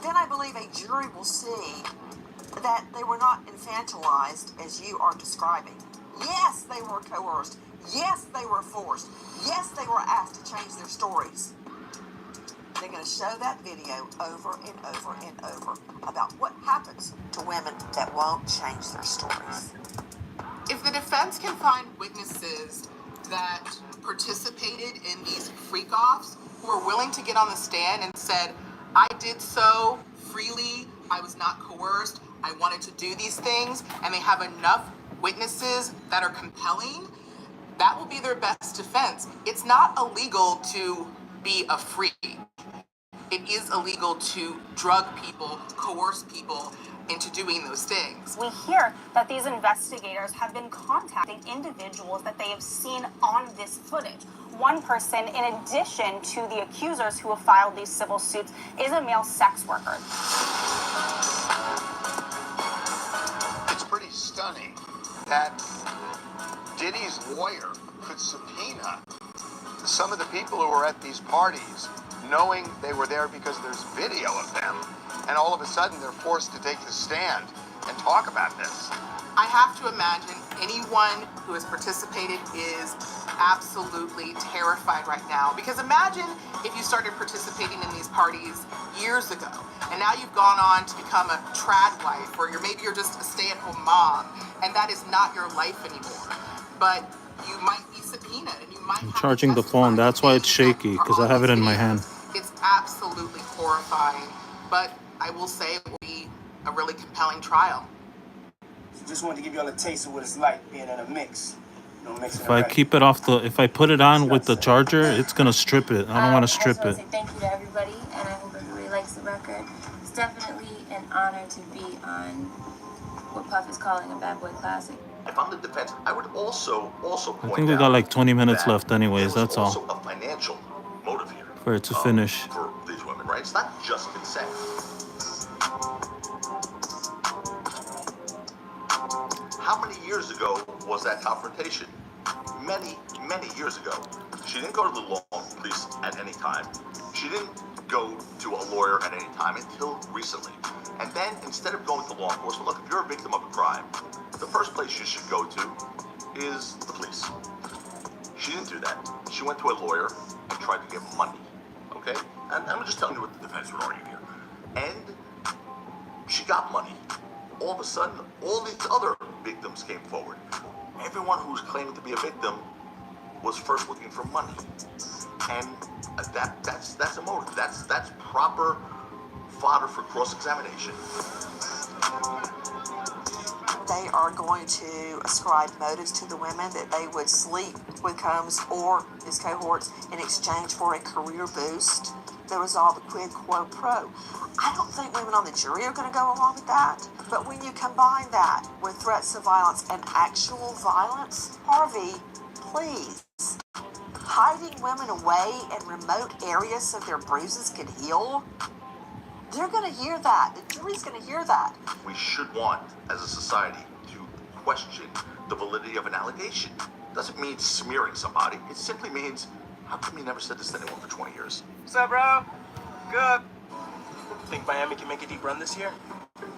then I believe a jury will see that they were not infantilized as you are describing. Yes, they were coerced. Yes, they were forced. Yes, they were asked to change their stories. They're going to show that video over and over and over about what happens to women that won't change their stories. If the defense can find witnesses that participated in these freak-offs who are willing to get on the stand and said, I did so freely, I was not coerced, I wanted to do these things, and they have enough witnesses that are compelling, that will be their best defense. It's not illegal to be a freak. it is illegal to drug people, coerce people into doing those things. We hear that these investigators have been contacting individuals that they have seen on this footage. One person, in addition to the accusers who have filed these civil suits, is a male sex worker. It's pretty stunning that Diddy's lawyer could subpoena some of the people who were at these parties, knowing they were there because there's video of them, and all of a sudden they're forced to take the stand and talk about this. I have to imagine anyone who has participated is absolutely terrified right now. Because imagine if you started participating in these parties years ago, and now you've gone on to become a trad wife, or maybe you're just a stay-at-home mom, and that is not your life anymore. But you might be subpoenaed, and you might I'm charging the phone. That's why it's shaky, because I have it in my hand. It's absolutely horrifying, but I will say it will be a really compelling trial. Just wanted to give you all a taste of what it's like being in a mix. If I keep it off if I put it on with the charger, it's gonna strip it. I don't want to strip I it. just want to say thank you to everybody, and I hope everybody likes the record. It's definitely an honor to be on what Puff is calling a Bad Boy Classic. If I'm the defense, I would also I point think we got out like 20 minutes that left anyways, there was that's also all. a financial motive here For it to finish. for these women, right? It's not just consent. How many years ago was that confrontation? Many, many years ago. She didn't go to the law police at any time. She didn't go to a lawyer at any time until recently. And then instead of going to law enforcement, look, if you're a victim of a crime, the first place you should go to is the police. She didn't do that. She went to a lawyer and tried to get money. Okay? And I'm just telling you what the defense would argue here. And she got money. All of a sudden, all these other victims came forward. Everyone who was claiming to be a victim was first looking for money. And that's a motive. That's proper fodder for cross-examination. They are going to ascribe motives to the women that they would sleep with Combs or his cohorts in exchange for a career boost. There was all the quid quo pro. I don't think women on the jury are going to go along with that. But when you combine that with threats of violence and actual violence, Harvey, please. Hiding women away in remote areas so their bruises could heal. They're going to hear that. The jury's going to hear that. We should want, as a society, to question the validity of an allegation. Doesn't mean smearing somebody. It simply means, how come you never said this to anyone for 20 years? What's up, bro? Good. Think Miami can make a deep run this year?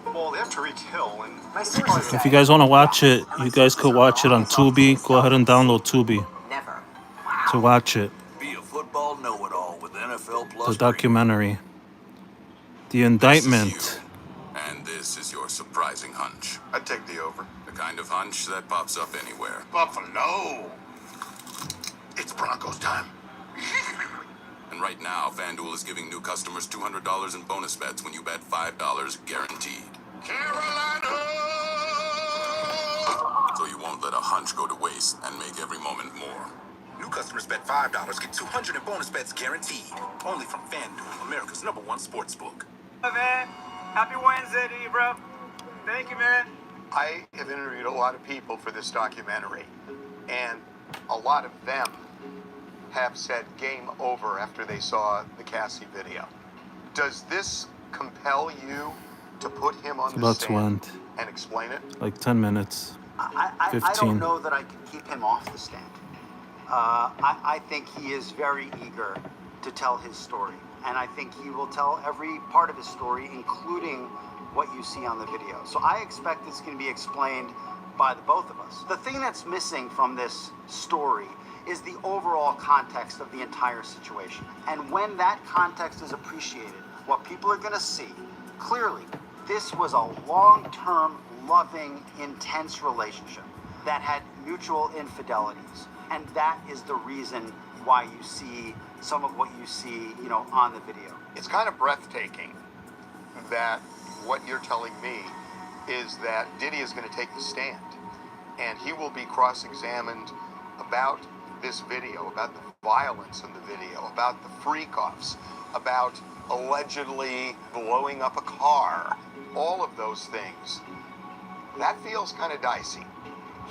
Well, they have Tariq Hill, and my If you guys want to watch it, you guys could watch it on Tubi. Go ahead and download Tubi to watch it. Be a football know-it-all with NFL Plus. The documentary. The Indictment. And this is your surprising hunch. I'd take the over. The kind of hunch that pops up anywhere. Buffalo. It's Broncos time. And right now, FanDuel is giving new customers $200 in bonus bets when you bet $5 guaranteed. Carolina! So you won't let a hunch go to waste and make every moment more. New customers bet $5, get $200 in bonus bets guaranteed. Only from FanDuel, America's #1 sportsbook. Hey, man. Happy Wednesday to you, bro. Thank you, man. I have interviewed a lot of people for this documentary, and a lot of them have said game over after they saw the Cassie video. Does this compel you to put him on the About to stand end. and explain it? Like 10 minutes. I 15. don't know that I can keep him off the stand. I think he is very eager to tell his story. And I think he will tell every part of his story, including what you see on the video. So I expect it's going to be explained by the both of us. The thing that's missing from this story is the overall context of the entire situation. And when that context is appreciated, what people are going to see, clearly, this was a long-term, loving, intense relationship that had mutual infidelities. And that is the reason why you see some of what you see, on the video. It's kind of breathtaking that what you're telling me is that Diddy is going to take the stand, and he will be cross-examined about this video, about the violence in the video, about the freak-offs, about allegedly blowing up a car, all of those things, that feels kind of dicey.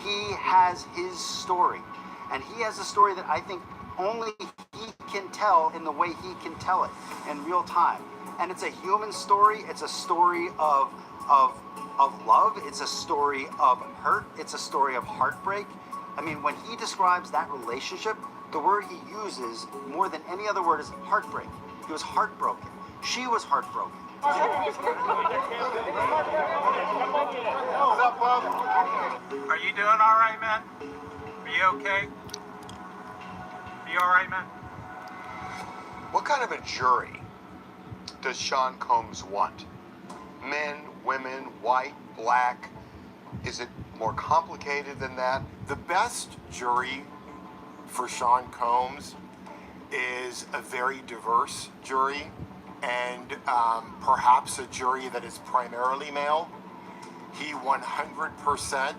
He has his story, and he has a story that I think only he can tell in the way he can tell it in real time. And it's a human story. It's a story of love. It's a story of hurt. It's a story of heartbreak. I mean, when he describes that relationship, the word he uses more than any other word is heartbreak. He was heartbroken. She was heartbroken. What's up, bub? Are you doing all right, man? Are you okay? Are you all right, man? What kind of a jury does Sean Combs want? Men, women, white, black? Is it more complicated than that? The best jury for Sean Combs is a very diverse jury, and perhaps a jury that is primarily male. He 100%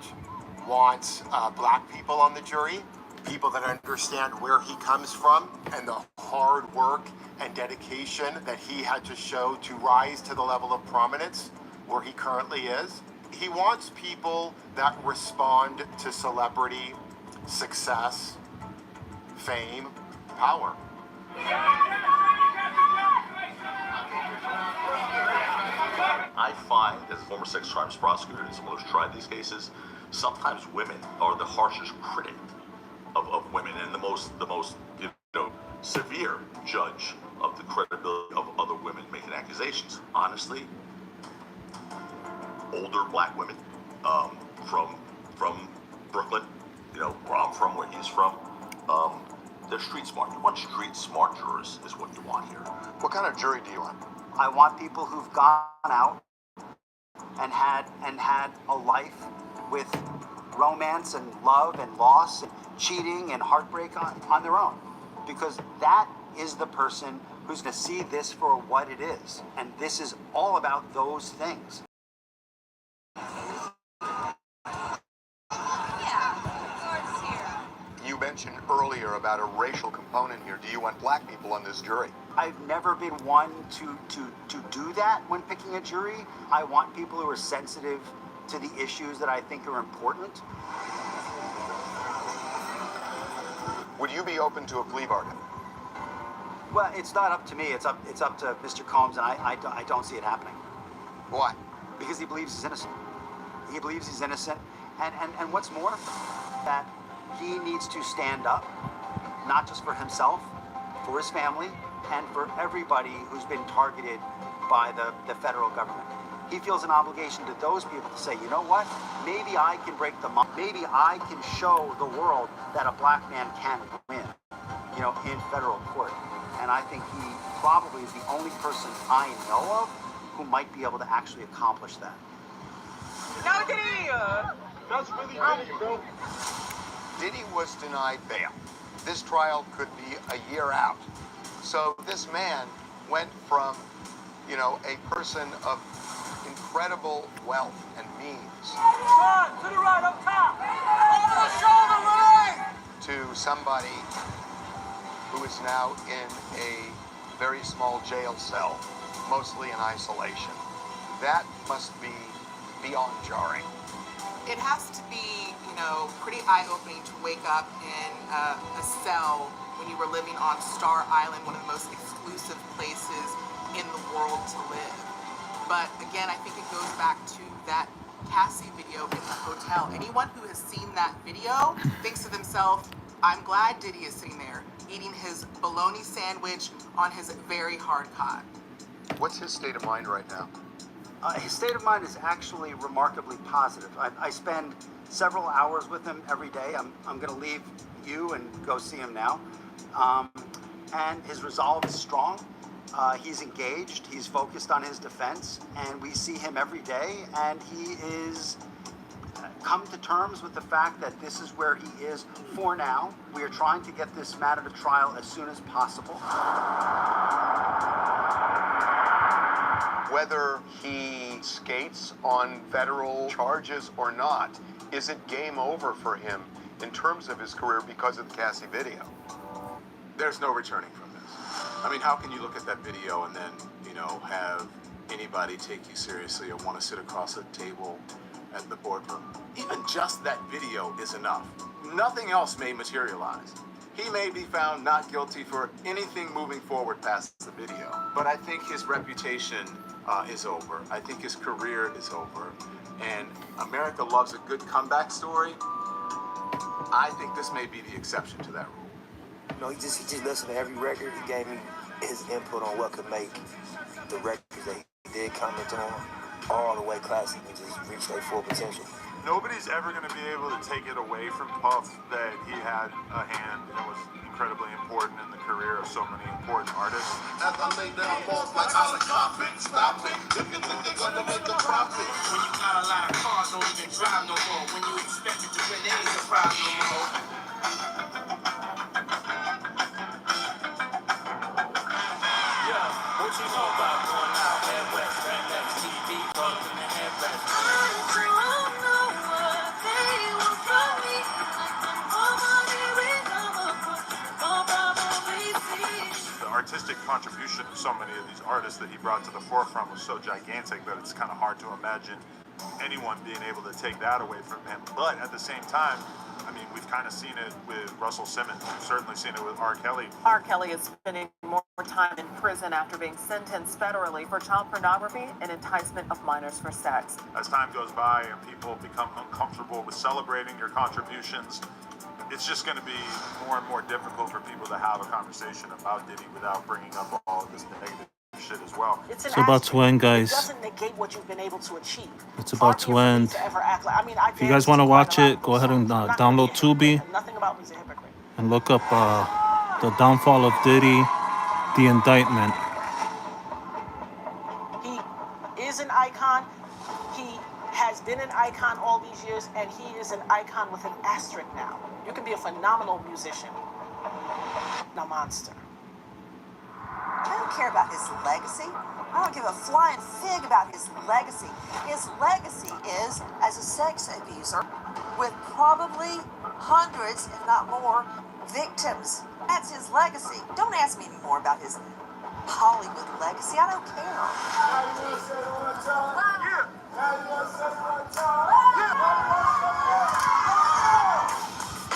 wants black people on the jury, people that understand where he comes from and the hard work and dedication that he had to show to rise to the level of prominence where he currently is. He wants people that respond to celebrity, success, fame, power. I find, as a former sex crimes prosecutor and someone who's tried these cases, sometimes women are the harshest critic of women and the most severe judge of the credibility of other women making accusations. Honestly, older black women from Brooklyn, where I'm from, where he's from, they're street smart. You want street smart jurors is what you want here. What kind of jury do you want? I want people who've gone out and had a life with romance and love and loss and cheating and heartbreak on their own, because that is the person who's going to see this for what it is, and this is all about those things. You mentioned earlier about a racial component here. Do you want black people on this jury? I've never been one to do that when picking a jury. I want people who are sensitive to the issues that I think are important. Would you be open to a plea bargain? Well, it's not up to me. It's up to Mr. Combs, and I don't see it happening. Why? Because he believes he's innocent. He believes he's innocent, and what's more, that he needs to stand up, not just for himself, for his family, and for everybody who's been targeted by the federal government. He feels an obligation to those people to say, you know what, maybe I can break the mold. Maybe I can show the world that a black man can win, in federal court. And I think he probably is the only person I know of who might be able to actually accomplish that. No, that's really good, bro. Diddy was denied bail. This trial could be a year out. So this man went from, a person of incredible wealth and means To the right, up top. Over the shoulder, right. to somebody who is now in a very small jail cell, mostly in isolation. That must be beyond jarring. It has to be, pretty eye-opening to wake up in a cell when you were living on Star Island, one of the most exclusive places in the world to live. But again, I think it goes back to that Cassie video in the hotel. Anyone who has seen that video thinks to themselves, I'm glad Diddy is sitting there eating his bologna sandwich on his very hard cot. What's his state of mind right now? His state of mind is actually remarkably positive. I spend several hours with him every day. I'm going to leave you and go see him now. And his resolve is strong. He's engaged. He's focused on his defense. And we see him every day. And he is come to terms with the fact that this is where he is for now. We are trying to get this matter to trial as soon as possible. Whether he skates on federal charges or not, is it game over for him in terms of his career because of the Cassie video. There's no returning from this. I mean, how can you look at that video and then, have anybody take you seriously or want to sit across a table at the boardroom? Even just that video is enough. Nothing else may materialize. He may be found not guilty for anything moving forward past the video. But I think his reputation is over. I think his career is over. And America loves a good comeback story. I think this may be the exception to that rule. He just listened to every record. He gave me his input on what could make the records that he did comment on all the way classic and just reach their full potential. Nobody's ever going to be able to take it away from Puff that he had a hand and was incredibly important in the career of so many important artists. As I lay down balls like I was stop it. If you think they're gonna make a profit. When you got a lot of cars, don't even drive no more. When you expect it to win, they ain't surprised no more. Yeah, what you know about going out? Head west, red next TV, bugs in the headrest. The artistic contribution of so many of these artists that he brought to the forefront was so gigantic that it's kind of hard to imagine anyone being able to take that away from him. But at the same time, I mean, we've kind of seen it with Russell Simmons. We've certainly seen it with R. Kelly. R. Kelly is spending more time in prison after being sentenced federally for child pornography and enticement of minors for sex. As time goes by and people become uncomfortable with celebrating your contributions, it's just going to be more and more difficult for people to have a conversation about Diddy without bringing up all of this negative shit as well. It's about to end, guys. It doesn't negate what you've been able to achieve. It's about to end. If you guys want to watch it, go ahead and download Tubi Nothing about me's a hypocrite. and look up The Downfall of Diddy, The Indictment. He is an icon. He has been an icon all these years, and he is an icon with an asterisk now. You can be a phenomenal musician, no monster. I don't care about his legacy. I don't give a flying fig about his legacy. His legacy is as a sex abuser with probably hundreds, if not more, victims. That's his legacy. Don't ask me anymore about his Hollywood legacy. I don't care.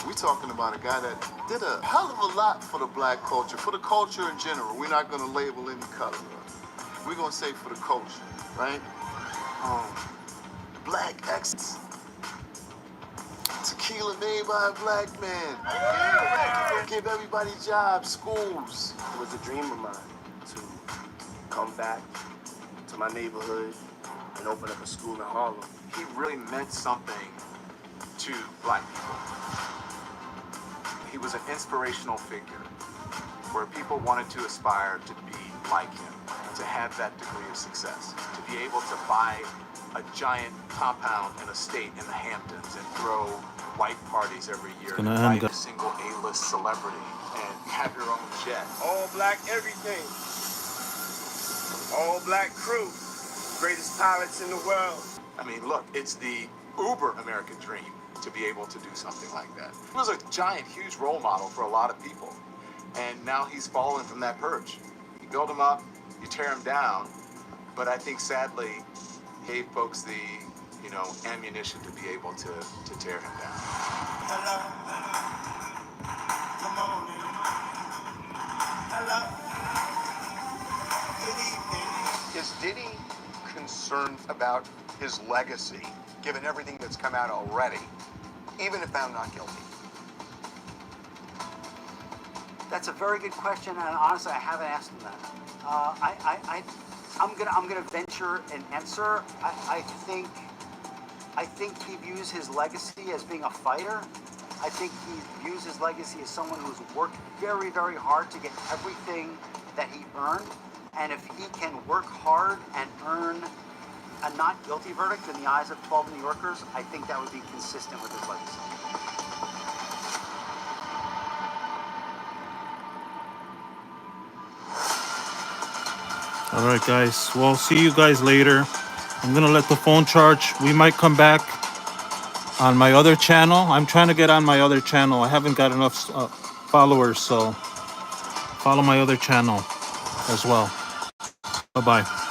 We talking about a guy that did a hell of a lot for the black culture, for the culture in general. We're not going to label any color. We're going to say for the culture, right? Black excellence. Tequila made by a black man. Give everybody jobs, schools. It was a dream of mine to come back to my neighborhood and open up a school in Harlem. He really meant something to black people. He was an inspirational figure where people wanted to aspire to be like him, to have that degree of success, to be able to buy a giant compound and estate in the Hamptons and throw white parties every year, and invite a single A-list celebrity, and have your own jet. All black everything. All black crew. Greatest pilots in the world. I mean, look, it's the uber American dream to be able to do something like that. He was a giant, huge role model for a lot of people. And now he's fallen from that perch. You build him up, you tear him down, but I think sadly, he gave folks the, ammunition to be able to tear him down. Is Diddy concerned about his legacy, given everything that's come out already, even if found not guilty? That's a very good question, and honestly, I haven't asked him that. I'm gonna venture an answer. I think he views his legacy as being a fighter. I think he views his legacy as someone who's worked very, very hard to get everything that he earned. And if he can work hard and earn a not guilty verdict in the eyes of 12 New Yorkers, I think that would be consistent with his legacy. All right, guys. Well, see you guys later. I'm going to let the phone charge. We might come back on my other channel. I'm trying to get on my other channel. I haven't got enough followers, so follow my other channel as well. Bye-bye.